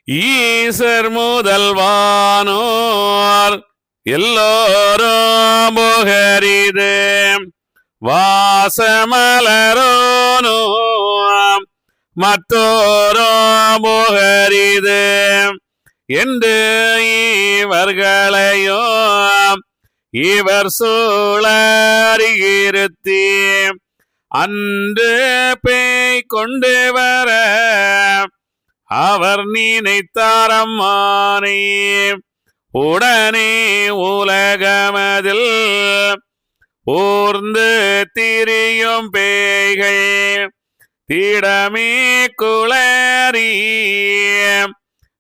ஈசர் முதல்வானோர் எல்லோரும் புகரிது வாசமலரோனோ மற்றோரும் புகரிது என்று இவர்களையும் இவர் சூழறியிருத்தி அன்று பேய் கொண்டு வர அவர் நினைத்தாரம்மானே உடனே உலகமதில் ஊர்ந்து திரியும் பேய்கள் திடமே குளறி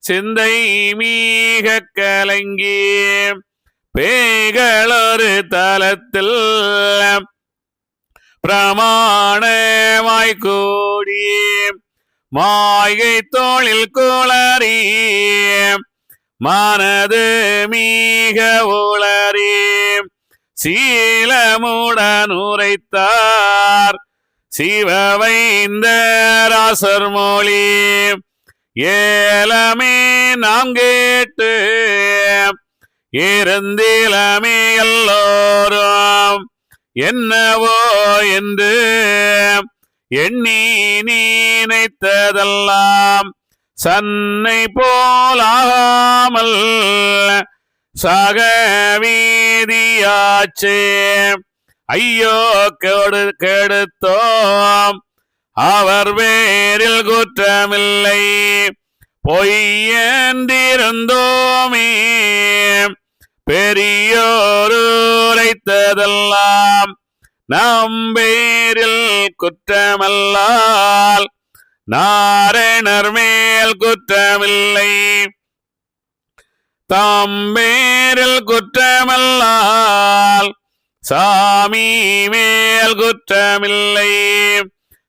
சிந்தை மீக கலங்கி பேய்களொரு தலத்தில் பிரமாணமாய் கூடி மாய்கை தோளில் குளறி மனது மீக உளறி சீலமுடன் உரைத்தார் சிவவைந்தராசர் மொழி ஏலமே நாம் கேட்டு இருந்திலமே எல்லோரும் என்னவோ என்று எண்ணி நினைத்ததெல்லாம் சன்னை போலாமல் சகவீதியாச்சே ஐயோ கெடுத்தோம் அவர் பேரில் குற்றமில்லை பொய்யென்றிருந்தோமே பெரியோர் உரைத்ததெல்லாம் நம் பேரில் குற்றமல்லால் நாரணர் மேல் குற்றமில்லை தாம் பேரில் குற்றமல்லால் சாமி மேல் குற்றமில்லை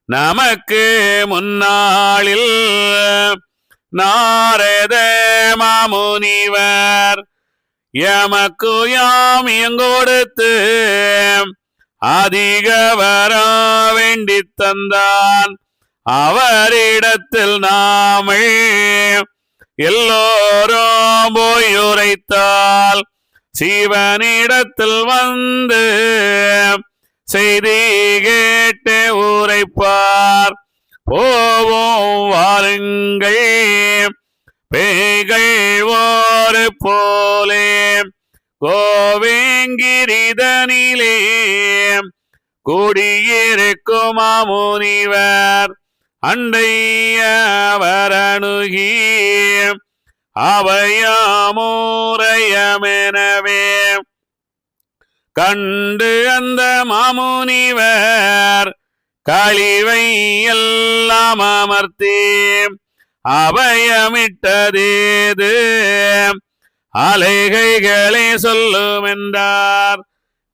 நமக்கு முன்னாளில் நாரத மாமுனிவர் எமக்கு யாம் எங்கொடுத்து அதிக வர வேண்டி தந்தான் அவரிடத்தில் நாமே எல்லோரும் போய் உரைத்தால் சிவனிடத்தில் வந்து செய்தி கேட்டு உரைப்பார் போவோம் வாருங்கள் பேய்கள் ஒரு போலே கோவேங்கிரிதனிலே குடியிருக்கும் மாமுனிவர் அண்டையவரணுகி அவையாமூரையமெனவே கண்டு அந்த மாமுனிவர் கழிவை எல்லாம் அமர்த்தி அபயமிட்டதேது அலைகைகளே சொல்லும் என்றார்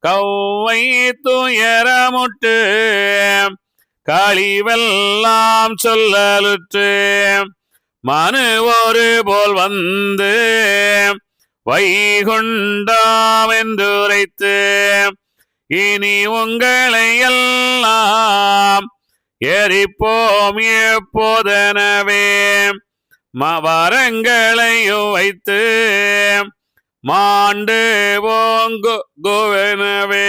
கௌவை துயரமுட்டு கழிவெல்லாம் சொல்லலுற்று மனு ஒரு போல் வந்து வைகுண்டாம் என்றுரைத்து இனி உங்களை எல்லாம் எரிப்போம் எப்போதனவே மவரங்களையும் வைத்து மாண்டு போங்குவனவே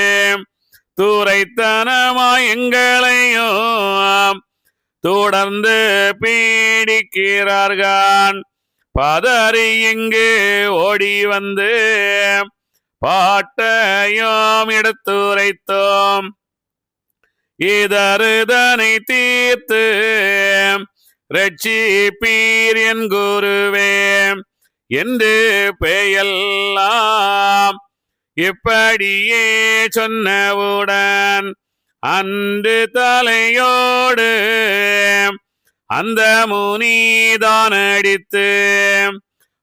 துரைத்தனமாய் எங்களையும் தொடர்ந்து பீடிக்கிறார்கள் பதறி இங்கு ஓடி வந்து பாட்டையும் எடுத்துரைத்தோம் இதறுதனை தீர்த்து ரட்சிப்பீர் என் குருவே என்று பெயெல்லாம் இப்படியே சொன்னவுடன் அன்று தலையோடு அந்த முனிதான் அடித்து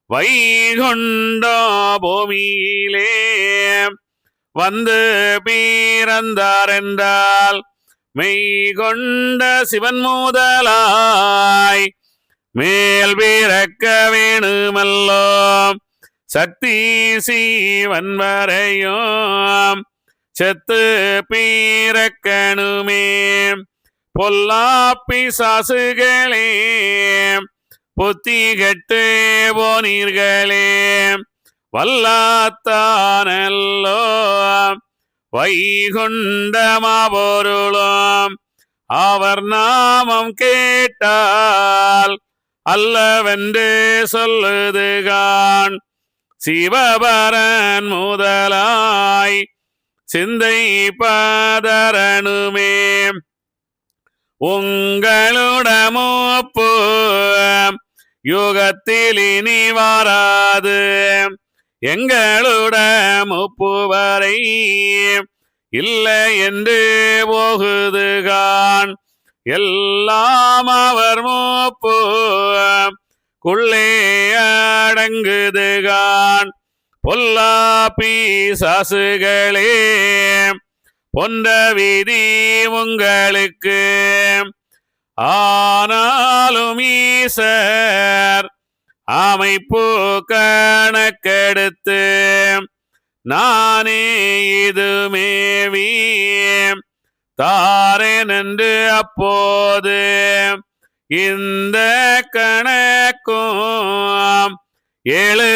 வைகுண்டோ பூமியிலே வந்து பீரந்தார் என்றால் மெய்கொண்ட சிவன் முதலாய் மேல் பிறக்க வேணுமல்லோ சக்தி சீவன் வரையும் செத்து பீரக்கணுமே பொல்லாப்பி சாசுகளே புத்தி கெட்டு போனீர்களே வல்லாத்தானல்லோ வைகுண்டமாபொருளும் அவர் நாமம் கேட்டால் அல்லவென்று சொல்லுதுகான் சிவபரன் முதலாய் சிந்தை பதரணுமே உங்களுடமோப்பு யுகத்தில் இனி வராது எங்களுட முப்பு வரை இல்லை என்று போகுதுகான் எல்லாம் அவர் மூப்பு குள்ளே அடங்குதுகான் பொல்லா பிசாசுகளே பொன்ற விதி உங்களுக்கு ஆனாலும் ஈசர் அமைப்பு கணக்கெடுத்து நானே இது மேவி தாரேன் என்று அப்போது இந்த கணக்கும் 7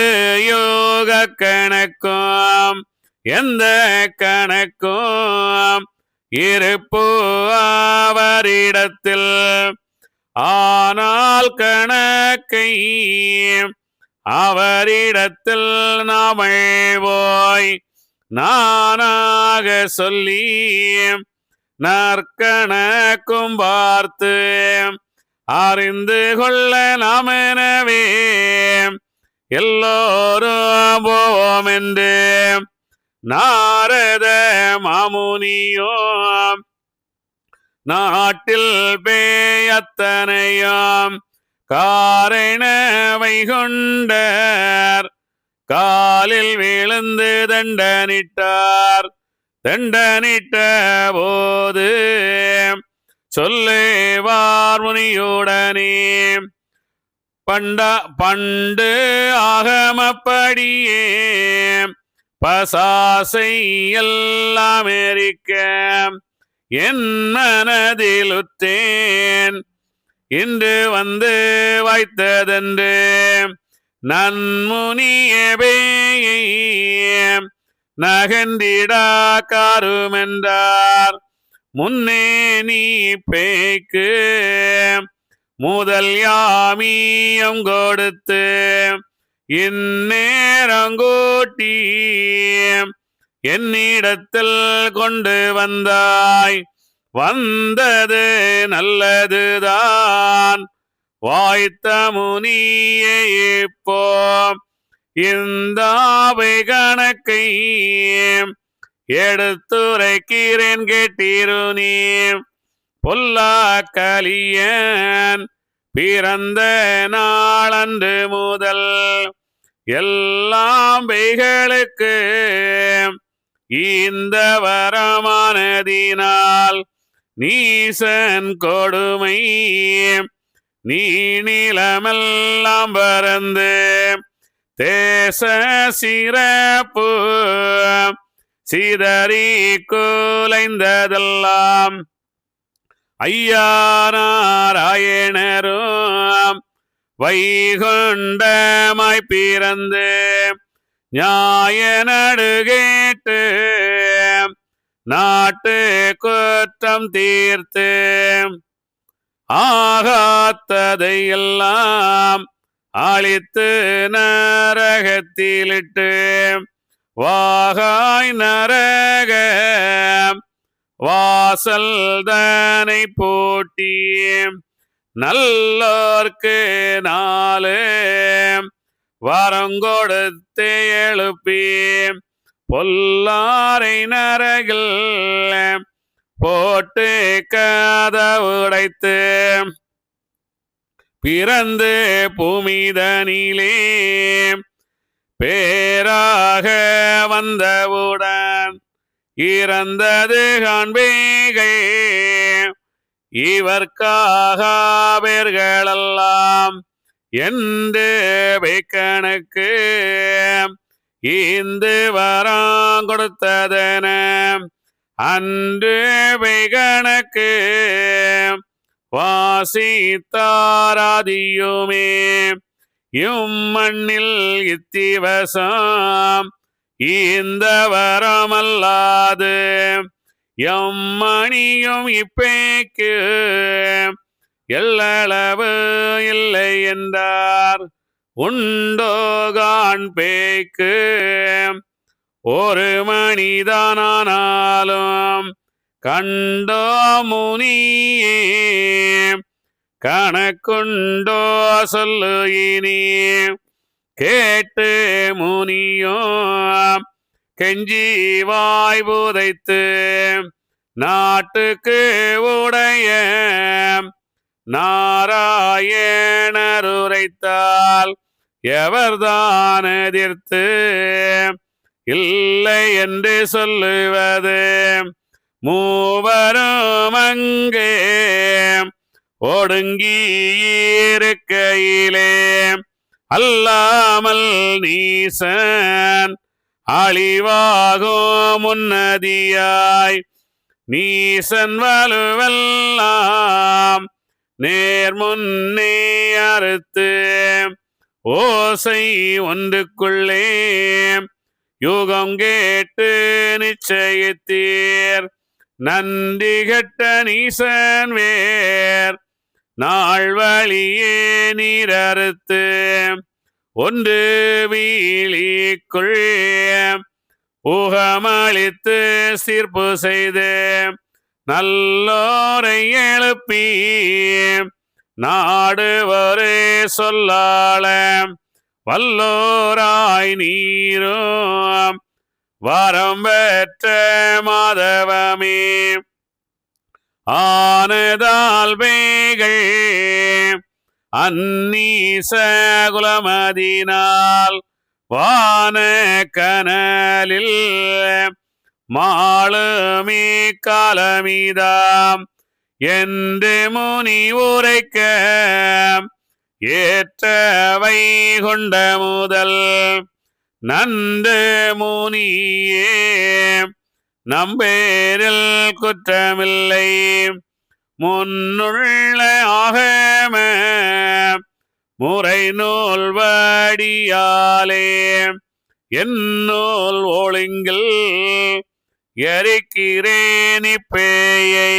யோக கணக்கும் எந்த கணக்கும் இருப்பு அவரிடத்தில் ஆனால் கணக்கை அவரிடத்தில் நாமல் போய் நானாக சொல்லி நற்கணக்கும் பார்த்து அறிந்து கொள்ள நாமெனவே எல்லோரும் போவோம் என்று நாரத மாமுனியோ நாட்டில் பேயத்தனையாம் காரணவை கொண்டார் காலில் விழுந்து தண்டனிட்டார் தண்டனிட்ட போது சொல்லுவார் முனியுடனே பண்டு ஆகமப்படியே பசாசை எல்லாம் எரிக்க என் மனதிலுற்றேன் இன்று வந்து வாய்த்ததென்று நன்முனியவே நகந்திடா காருமென்றார் முன்னே நீ பேய்க்கு முதல் யாமியம் கொடுத்து இந்நேரங்கூட்டி என்னிடத்தில் கொண்டு வந்தாய் வந்தது நல்லதுதான் வாய்த்த முனியே இப்போ இந்தாவை கணக்கை எடுத்துரைக்கிறேன் கேட்டீரு நீ பொல்லா கலியன் பிறந்த நாளன்று முதல் எல்லாம் வைகளுக்கு இந்த வரமானதினால் நீசன் கொடுமை நீ நிலமெல்லாம் பறந்து தேச சிறப்பு சிதறி குலைந்ததெல்லாம் ஐயா நாராயணரும் வைகுண்டமாய் பிறந்து நியாய நடு கேட்டு நாட்டு குற்றம் தீர்த்து ஆகாத்ததையெல்லாம் அழித்து நரகத்திலிட்டு வாகாய் நரக வாசல் தனை போட்டி நல்லோர்க்கு 4 வரங்கொடுத்து எழுப்பி பொல்லாரை நரகில் போட்டு கதவுடைத்து பிறந்து பூமிதனிலே பேராக வந்தவுடன் இறந்தது காண்பீகை இவர்க்காக பேர்களெல்லாம் என்று வைக்கணக்கு இந்து வரம் கொடுத்ததன அன்று வைகணக்கு வாசித்தாராதியுமே இம்மண்ணில் இத்திவசம் இந்த வரமல்லாது எம்மணியும் இப்பேக்கு எல்லளவு இல்லை என்றார். உண்டோகான் பேக்கு ஒரு மணிதானாலும் கண்டோ முனியே கணக்குண்டோ சொல்லு இனி கேட்டு முனியோ கெஞ்சி வாய் புதைத்து நாட்டுக்கு உடைய நாராயணருரைத்தால் எவர்தான் எதிர்த்து இல்லை என்று சொல்லுவது மூவரும் அங்கே ஒடுங்கி இருக்கையிலே அல்லாமல் நீசன் அழிவாகும் முன்னதியாய் நீசன் வலுவெல்லாம் நேர்முன்னே அறுத்து ஓசை ஒன்றுக்குள்ளே யுகம் கேட்டு நிச்சயித்தீர் நன்றி கெட்ட நீசன் வேர் நாள் வழியே நீரறுத்து ஒன்று வீழிக்குள் ஊகமளித்து சீர்ப்பு செய்து நல்லோரை எழுப்பி நாடு ஒரு சொல்லாள வல்லோராய் நீரும் வரம் பெற்ற மாதவமே ஆனதால் வேகள் அந்நீச குலமதினால் வான கனலில் மாளுமே காலமிதாம் என்று முனி உரைக்க ஏற்றவை கொண்ட முதல் நன்று முனியே நம்பேரில் குற்றமில்லை முன்னுள்ள ஆகம முறை நூல் வடியாலே என்னூல் ஒழுங்கில் எரிக்கிறேன் இப்பேயை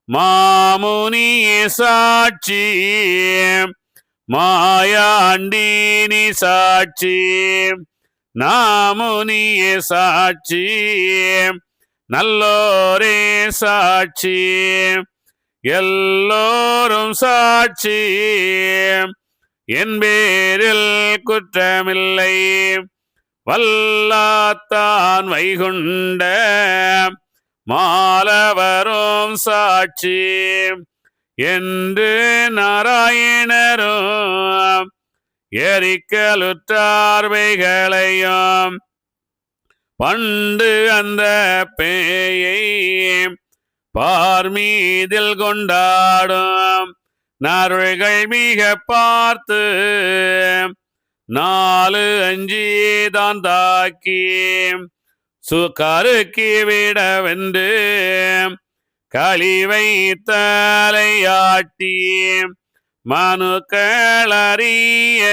மாமுனி சாட்சி மாயாண்டினி சாட்சி நாமுனிய சாட்சி நல்லோரே சாட்சி எல்லோரும் சாட்சி என் பேரில் குற்றமில்லை வல்லாத்தான் வைகுண்ட மாலவரும் சாட்சி என்று நாராயணரும் எரிக்கலுற்றார்வைகளையும் பண்டு அந்த பேயை பார்மீதில் கொண்டாடும் நருள்கள் மிக பார்த்து 4-5 தான் தாக்கி சுகருக்கி விடவென்று கழிவை தலையாட்டி மனுக்களறிய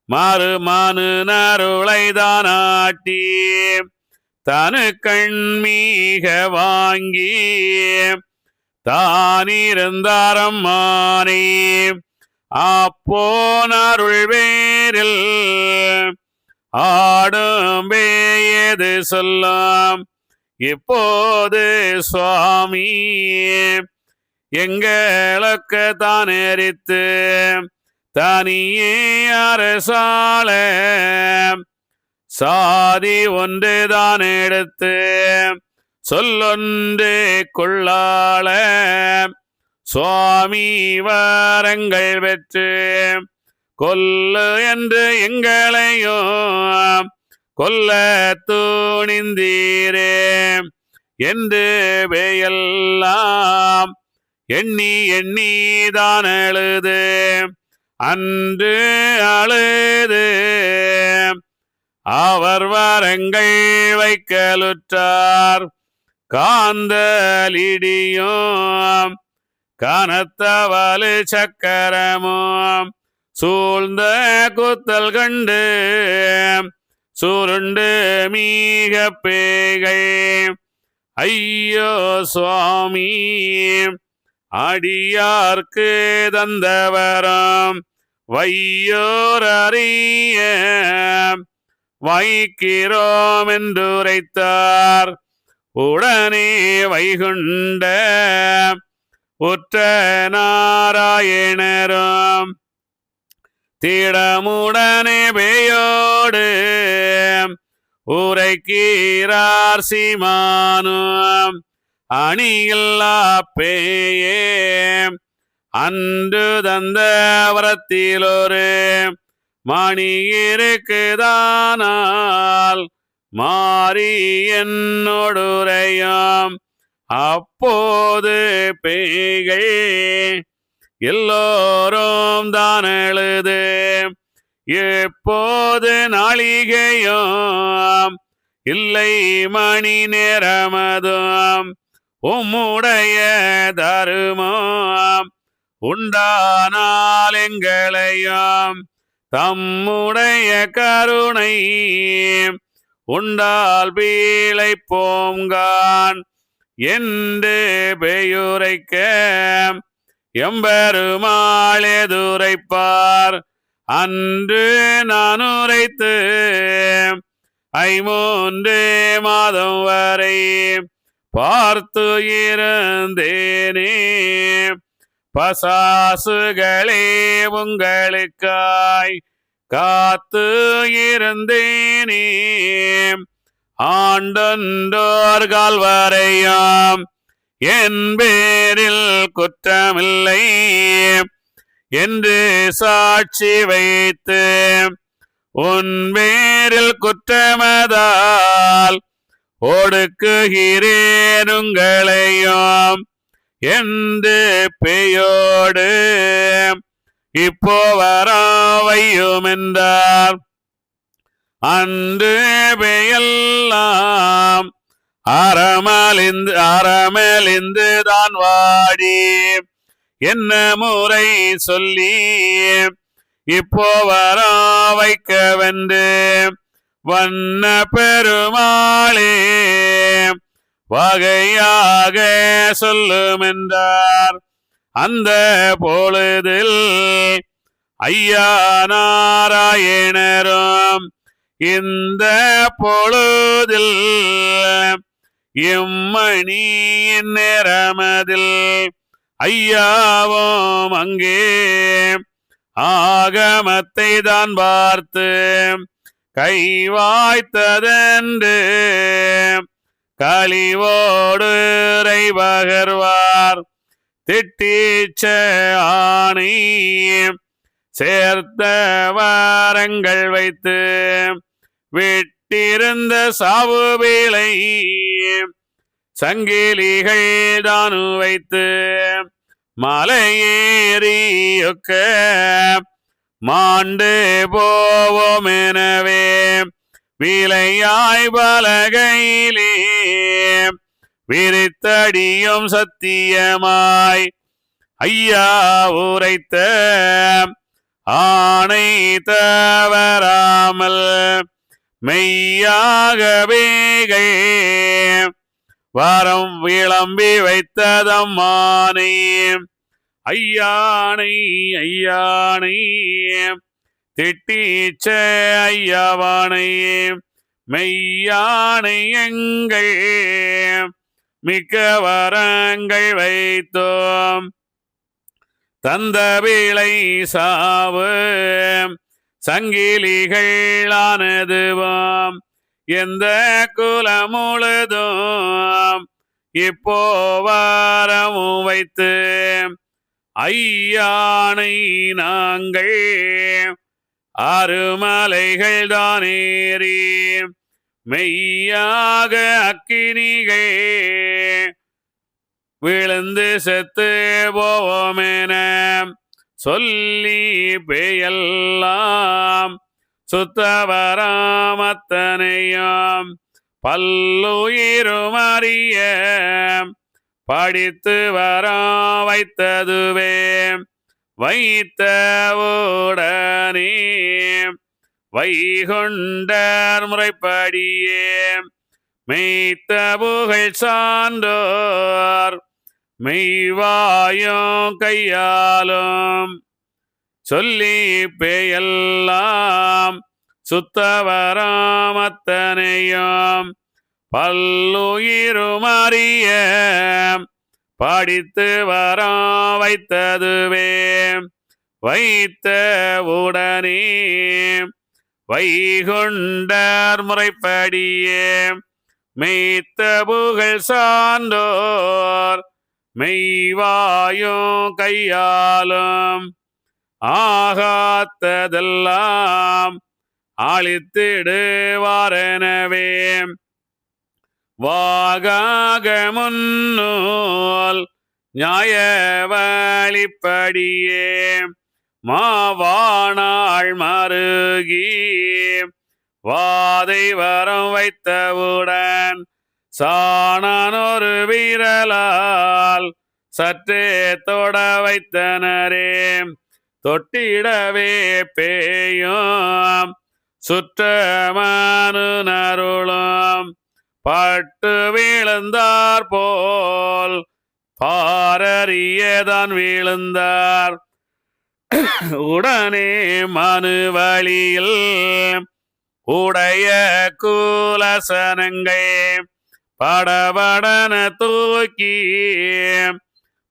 மறுமனு நருளைதானாட்டி தனு கண்மீக வாங்கி தானிருந்தாரம்மானே அப்போனருள் வேரில் ஆடும் பேயது சொல்லாம் இப்போது சுவாமி எங்களுக்கு தான் எரித்து தனியே அரசாள சாதி ஒன்று தான் எடுத்து சொல்லொன்று கொள்ளாள சுவாமி வரங்கள் பெற்று கொல்லு என்று எங்களையும் கொல்ல துணிந்தீரே என்று பெயெல்லாம் எண்ணி எண்ணிதான் அழுது அன்று அழுது அவர் வரங்கள் வைக்கலுற்றார் காந்தலிடியும் கனத்தவலு சக்கரமும் சூழ்ந்த குத்தல் கண்டு சுருண்டு மீக பேகை ஐயோ சுவாமி அடியார்க்கு தந்தவரம் வையோர் அறிய வைக்கிறோம் என்றுரைத்தார். உடனே வைகுண்ட உற்ற நாராயணரும் திடமுடனே பேயோடு உரைக்கிறார் சீமானும் அணியில்லா பேயே அன்று தந்த வரத்திலொரு மணி இருக்குதானால் மாறி என்னோடுரையாம். அப்போது பேய்கள் எல்லோரும் தான் எழுது எப்போது நாளிகையும் இல்லை மணி நேரமதும் உம்முடைய தருமம் உண்டானால் எங்களையும் தம்முடைய கருணை உண்டால் பீழை போங்கான் என்று பெயுரைக்க எம்பெருமாள் எதுரைப்பார். அன்று நான் உரைத்து 3 மாதம் வரை பார்த்து இருந்தேனே. பசாசுகளே உங்களுக்காய் காத்து இருந்தேனே. ஆண்டோர் கால்வரையாம் என் பேரில் குற்றமில்லை என்று சாட்சி வைத்து உன் பேரில் குற்றமதால் ஒடுக்குகிறேன் உங்களையும் என்று பேயோடு இப்போ வராவையும் என்றார். அன்று பெயெல்லாம் அறமலிந்து தான் வாடி என்ன முறை சொல்லி இப்போ வரா வைக்கவென்று வண்ண பெருமாளே வகையாக சொல்லும் என்றார். அந்த பொழுதில் ஐயா நாராயணரும் இந்த பொழுதில் இம்மணியின் நேரமதில் ஐயாவும் அங்கே ஆகமத்தை தான் பார்த்து கை வாய்த்ததென்று கழிவோடு பகர்வார். திட்டீச்ச ஆணை சேர்த்த வாரங்கள் வைத்து விட்டிருந்த சாவு வேளை சங்கிலிகள் தானு வைத்து மலையேறியொக்க மாண்டு போவோம் எனவே விலையாய் பலகையிலே விரித்தடியும் சத்தியமாய் ஐயா உரைத்த ஆணை தவறாமல் மெய்யாகவேகை வாரம் விளம்பி வைத்ததம்மானை ஐயானை ஐயானை திட்டீச்ச ஐயாவானை மெய்யானை எங்கள் மிக்க வரங்கள் வைத்தோம். தந்த வேளை சாவு சங்கிலிகள் ஆனதுவாம் எந்த குலமுழுதும் இப்போ வாரமும் வைத்து ஐயானை நாங்கள் அருமலைகள் தானேறி மெய்யாக அக்கினிகள் விழுந்து செத்து போவோமென சொல்லி பெயெல்லாம் சுத்தவராமத்தனையும் பல்லுயிரும் அறிய படித்து வர வைத்ததுவே வைத்த உடனே வைகுண்டர் முறைப்படியே மெய்த்த புகழ் சான்றோர் மெய்வாயும் கையாலும் சொல்லி பெயெல்லாம் சுத்தவராமத்தனையும் பல்லுயிரும் அறிய படித்து வர வைத்ததுவே வைத்த உடனே வைகுண்டர் முறைப்படியே மெய்த்த புகழ் சான்றோர் மெய்வாயும் கையாலும் ஆகாத்ததெல்லாம் ஆளித்திடுவாரெனவே வாகாக முன்னூல் நியாய வழிப்படியே மாவானாள் மருகி வாதை வரம் வைத்தவுடன் சாணனொரு வீரலால் சற்றே தொட வைத்தனரே தொட்டிடவே பேயும் சுற்றமனு நருளும் பட்டு வீழ்ந்தார் போல் பாரறியதான் வீழ்ந்தார் உடனே மனு வழியில் உடைய கூலசனங்கை படபடன தூக்கி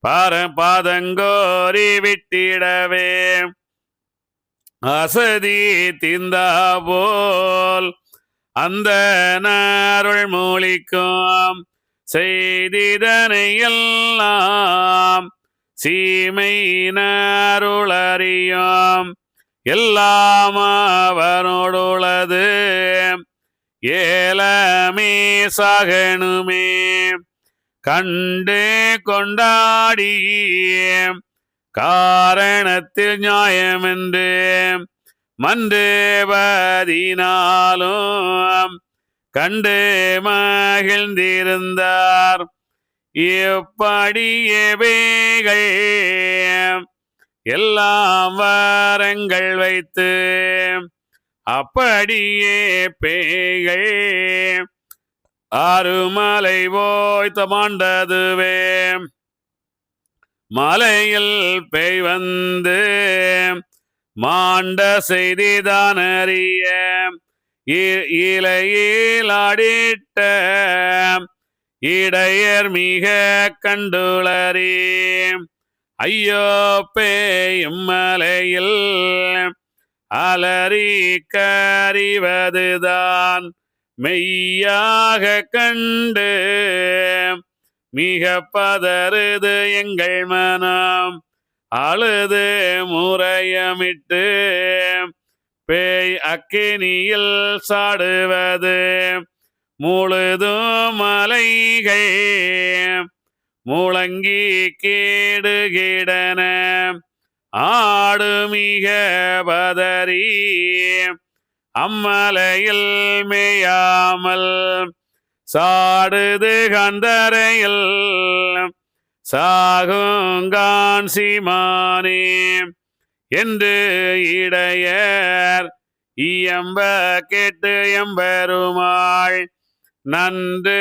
பரபாதங்கோரி விட்டிடவே அசதி திந்தா போல் அந்த நருள் மூலிக்கும் செய்திதனை எல்லாம் சீமை நருளறியும் எல்லாம் அவனோடுள்ளது ஏலமே சகனுமே கண்டு கொண்டாடி காரணத்தில் நியாயமென்று மன்றேபதினாலும் கண்டு மகிழ்ந்திருந்தார் இப்படியே பேகள் எல்லாம் வரங்கள் வைத்து அப்படியே பேய்கள் அருமலை போய் தமாண்டதுவே மலையில் பேய் வந்து மாண்ட செய்திதான் அறிய இலையில் ஆடிட்ட இடையர் மிக கண்டுளறி ஐயோ பேயும் மலையில் அலறி கறிவதுதான் மெய்யாக கண்டு மிக பதறுது எங்கள் மனம் அழுது முறையமிட்டு பேய் அக்கினியில் சாடுவது முழுதும் மலைகள் முழங்கி கேடுகிடன ஆடு மிக பதறி அம்மலையில் மேயாமல் சாடுது கந்தரையில் சாகுங்கான் சீமானே என்று இடையர் இயம்ப கேட்டு எம்பெருமாள் நன்று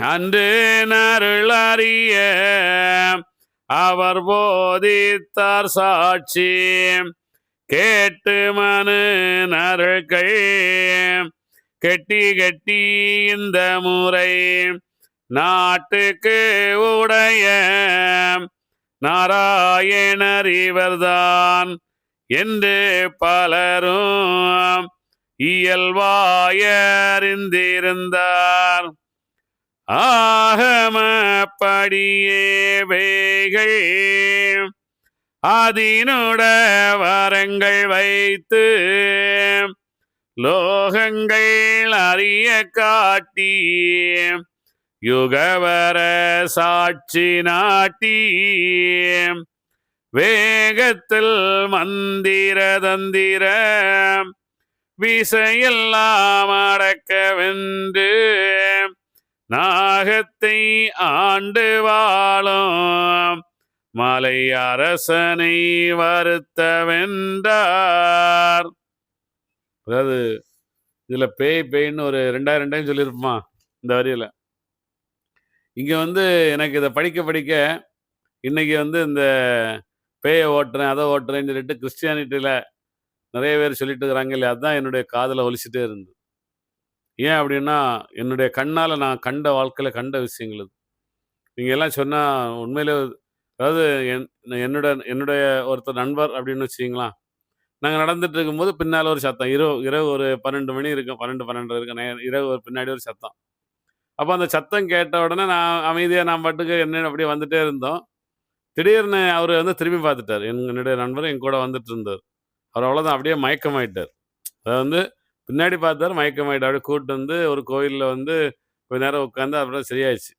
அன்று நருளறிய அவர் போதித்தார் சாட்சி கேட்டு மனு நருள்கள் கெட்டி கெட்டி இந்த முறை நாட்டுக்கு உடைய நாராயணர் இவர்தான் என்று பலரும் இயல்பாயறிந்திருந்தார். ஆகமப்படியே வேகள் அதினுட வரங்கள் வைத்து லோகங்கள் அறிய காட்டி யுகவர சாட்சி நாட்டி வேகத்தில் மந்திர தந்திர விசையெல்லாம் அடக்கவென்று நாகத்தை ஆண்டு வாழும் மலை அரசனை வருத்த வென்றார். அதாவது இதுல பேய் பேய்ன்னு ஒரு 2000 டைம் சொல்லியிருப்போமா இந்த வரியில. இங்க வந்து எனக்கு இதை படிக்க படிக்க இன்னைக்கு வந்து இந்த பேயை ஓட்டுறேன் அதை ஓட்டுறேன்னு சொல்லிட்டு கிறிஸ்டியானிட்டியில நிறைய பேர் சொல்லிட்டு இருக்கிறாங்க இல்லையா, அதுதான் என்னுடைய காதில் ஒலிச்சுட்டே இருந்தது. ஏன் அப்படின்னா என்னுடைய கண்ணால் நான் கண்ட வாழ்க்கையில் கண்ட விஷயங்கள் இது. நீங்கள் எல்லாம் சொன்னால் உண்மையிலே, அதாவது என்னோட என்னுடைய ஒருத்தர் நண்பர் அப்படின்னு வச்சுக்கிங்களா, நாங்கள் நடந்துட்டு இருக்கும்போது பின்னால் ஒரு சத்தம், இரவு இரவு ஒரு 12 மணி இருக்கும், 12 இருக்கும், இரவு ஒரு பின்னாடி ஒரு சத்தம். அப்போ அந்த சத்தம் கேட்ட உடனே நான் அமைதியாக நான் பாட்டுக்கு என்ன அப்படியே வந்துட்டே இருந்தோம். திடீர்னு அவர் வந்து திரும்பி பார்த்துட்டார். என்னுடைய நண்பர் என் கூட வந்துட்டு இருந்தார். அவர் அவ்வளோதான், அப்படியே மயக்கமாயிட்டார். அதை வந்து பின்னாடி பார்த்தார், மயக்கமாயிட்டார். அப்படியே கூப்பிட்டு வந்து ஒரு கோயிலில் வந்து கொஞ்ச நேரம் உட்காந்து அப்புறம் சரியாயிடுச்சு.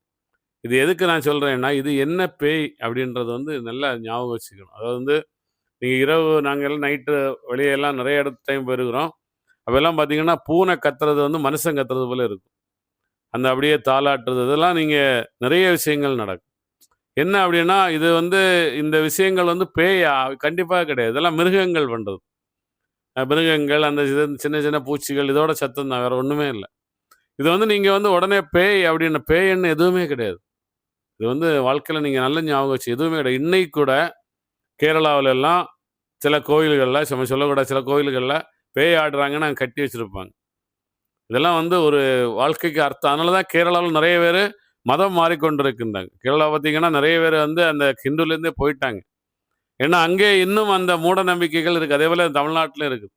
இது எதுக்கு நான் சொல்கிறேன்னா, இது என்ன பேய் அப்படின்றது வந்து நல்லா ஞாபகம் வச்சுக்கணும். அதாவது வந்து நீங்கள் இரவு நாங்கள் எல்லாம் நைட்டு வெளியெல்லாம் நிறைய டைம் போயிருக்கிறோம். அப்போல்லாம் பார்த்தீங்கன்னா பூனை கத்துறது வந்து மனுஷன் கத்துறது போல இருக்கும். அந்த அப்படியே தாலாட்டுறது இதெல்லாம் நீங்கள் நிறைய விஷயங்கள் நடக்கும். என்ன அப்படின்னா இது வந்து இந்த விஷயங்கள் வந்து பேயா கண்டிப்பாக கிடையாது. இதெல்லாம் மிருகங்கள் பண்ணுறது. மிருகங்கள் அந்த சின்ன சின்ன பூச்சிகள் இதோட சத்தம் தான், வேற ஒன்றுமே இல்லை. இது வந்து நீங்கள் வந்து உடனே பேய் அப்படின்னு பேய்ன்னு எதுவுமே கிடையாது. இது வந்து வாழ்க்கையில் நீங்கள் நல்ல ஞாபகம் வச்சு எதுவுமே கிடையாது. இன்னைக்கு கூட கேரளாவில எல்லாம் சில கோயில்களில் நம்ம சொல்லக்கூடாது, சில கோயில்களில் பேய் ஆடுறாங்கன்னு அங்கே கட்டி வச்சுருப்பாங்க. இதெல்லாம் வந்து ஒரு வாழ்க்கைக்கு அர்த்தம். அதனால தான் கேரளாவில் நிறைய பேர் மதம் மாறிக்கொண்டிருக்கின்றாங்க. கேரளா பார்த்தீங்கன்னா நிறைய பேர் வந்து அந்த ஹிந்துலேருந்தே போயிட்டாங்க. ஏன்னா அங்கே இன்னும் அந்த மூட நம்பிக்கைகள் இருக்குது. அதே போல் தமிழ்நாட்டிலும் இருக்குது.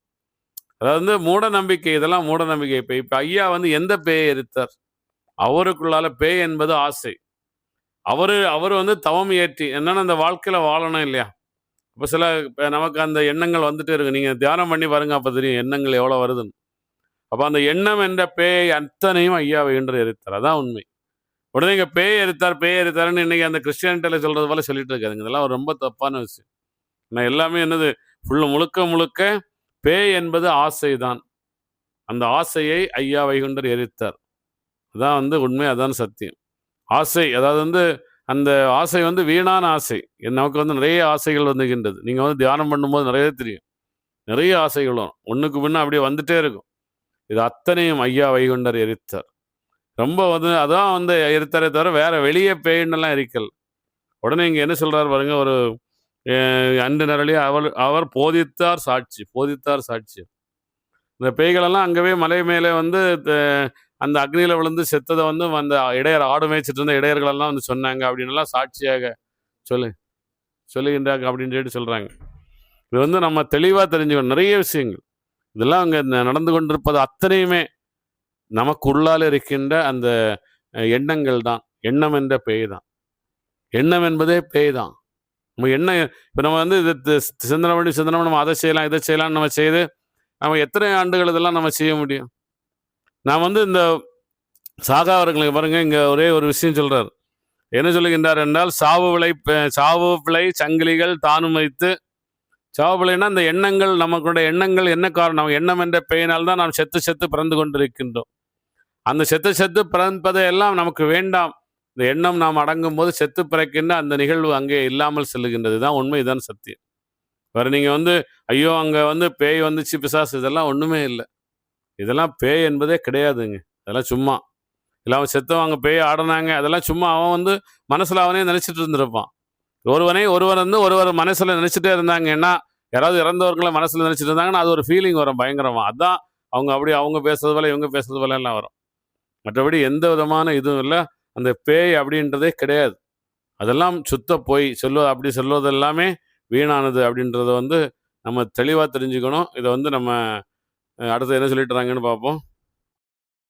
அதாவது வந்து மூட நம்பிக்கை, இதெல்லாம் மூட நம்பிக்கை. இப்போ ஐயா வந்து எந்த பேயை எரித்தார்? அவருக்குள்ளால பேய் என்பது ஆசை. அவரு வந்து தவம் ஏற்றி என்னன்னா அந்த வாழ்க்கையில வாழணும் இல்லையா? இப்போ சில நமக்கு அந்த எண்ணங்கள் வந்துட்டே இருக்கு. நீங்க தியானம் பண்ணி பாருங்க, அப்ப தெரியும் எண்ணங்கள் எவ்வளோ வருதுன்னு. அப்போ அந்த எண்ணம் என்ற பேயை அத்தனையும் ஐயா வென்று எரித்தார். அதான் உண்மை. உடனே இங்கே பேய் எரித்தார் பேய் எரித்தாருன்னு இன்னைக்கு அந்த கிறிஸ்டியானிட்டியில் சொல்றது போல சொல்லிட்டு இருக்காதுங்க. இதெல்லாம் ரொம்ப தப்பான விஷயம். நான் எல்லாமே என்னது முழுக்க முழுக்க பேய் என்பது ஆசை தான். அந்த ஆசையை ஐயா வைகுண்டர் எரித்தார். அதான் வந்து உண்மை, அதான் சத்தியம். ஆசை, அதாவது வந்து அந்த ஆசை வந்து வீணான ஆசை. நமக்கு வந்து நிறைய ஆசைகள் வந்துகின்றது. நீங்கள் வந்து தியானம் பண்ணும்போது நிறைய தெரியும். நிறைய ஆசைகளும் ஒன்றுக்கு முன்ன அப்படியே வந்துட்டே இருக்கும். இது அத்தனையும் ஐயா வைகுண்டர் எரித்தார். ரொம்ப வந்து அதான் வந்து எரித்தாரே தவிர வேற வெளியே பேயின்னெல்லாம் எரிக்கல். உடனே இங்கே என்ன சொல்றாரு பாருங்க, ஒரு அன்று நிரலியே அவர் போதித்தார் சாட்சி, போதித்தார் சாட்சி. இந்த பேய்களெல்லாம் அங்கவே மலை மேலே வந்து அந்த அக்னியில் விழுந்து செத்ததை வந்து அந்த இடையர் ஆடு மேய்ச்சிட்டு இருந்த இடையர்களெல்லாம் வந்து சொன்னாங்க அப்படின்லாம் சாட்சியாக சொல்லுகின்றாங்க அப்படின்னு சொல்லிட்டு சொல்கிறாங்க. இது வந்து நம்ம தெளிவாக தெரிஞ்சுக்கணும். நிறைய விஷயங்கள் இதெல்லாம் அங்கே நடந்து கொண்டிருப்பது அத்தனையுமே நமக்குள்ளால் இருக்கின்ற அந்த எண்ணங்கள் தான். எண்ணம் என்ற பேய் தான். எண்ணம் என்பதே பேய் தான். நம்ம எண்ணம் இப்போ நம்ம வந்து இது சிந்தனை பண்ணி நம்ம அதை செய்யலாம் இதை செய்யலாம்னு நம்ம செய்து நம்ம எத்தனை ஆண்டுகள் இதெல்லாம் நம்ம செய்ய முடியும்? நான் வந்து இந்த சாகா அவர்களுக்கு பாருங்க, இங்கே ஒரே ஒரு விஷயம் சொல்றார். என்ன சொல்லுகின்றார் என்றால், சாவு பிழை சங்கிலிகள் தானும் வைத்து. சாவு பிழைன்னா அந்த எண்ணங்கள், நமக்குடைய எண்ணங்கள் என்ன காரணம்? எண்ணம் என்ற பெயினால் தான் நாம் செத்து செத்து பிறந்து கொண்டிருக்கின்றோம். அந்த செத்து செத்து பிறப்பதையெல்லாம் நமக்கு வேண்டாம். இந்த எண்ணம் நாம் அடங்கும் போது செத்து பிறக்கின்ற அந்த நிகழ்வு அங்கே இல்லாமல் செல்லுகின்றது. தான் உண்மை, இதுதான் சத்தியம். வேற நீங்க வந்து ஐயோ அங்க வந்து பேய் வந்துச்சு பிசாசு இதெல்லாம் ஒண்ணுமே இல்லை. இதெல்லாம் பேய் என்பதே கிடையாதுங்க. அதெல்லாம் சும்மா இல்லை. அவன் செத்தவங்க பேய் ஆடினாங்க, அதெல்லாம் சும்மா அவன் வந்து மனசுல அவனே நினைச்சிட்டு இருந்திருப்பான். ஒருவர் வந்து ஒருவர் மனசுல நினைச்சிட்டே இருந்தாங்கன்னா, யாராவது இறந்தவர்களை மனசுல நினைச்சிட்டு இருந்தாங்கன்னா அது ஒரு ஃபீலிங் வரும் பயங்கரமா. அதான் அவங்க பேசுறது போல இவங்க பேசுறது போல எல்லாம் வரும். மற்றபடி எந்த விதமான இதுவும் இல்லை. அந்த பேய் அப்படின்றதே கிடையாது. அதெல்லாம் சுத்த போய் அப்படி சொல்வது எல்லாமே வீணானது அப்படின்றத வந்து நம்ம தெளிவாக தெரிஞ்சுக்கணும். இதை வந்து நம்ம அடுத்து என்ன சொல்லிட்டுறாங்கன்னு பார்ப்போம்.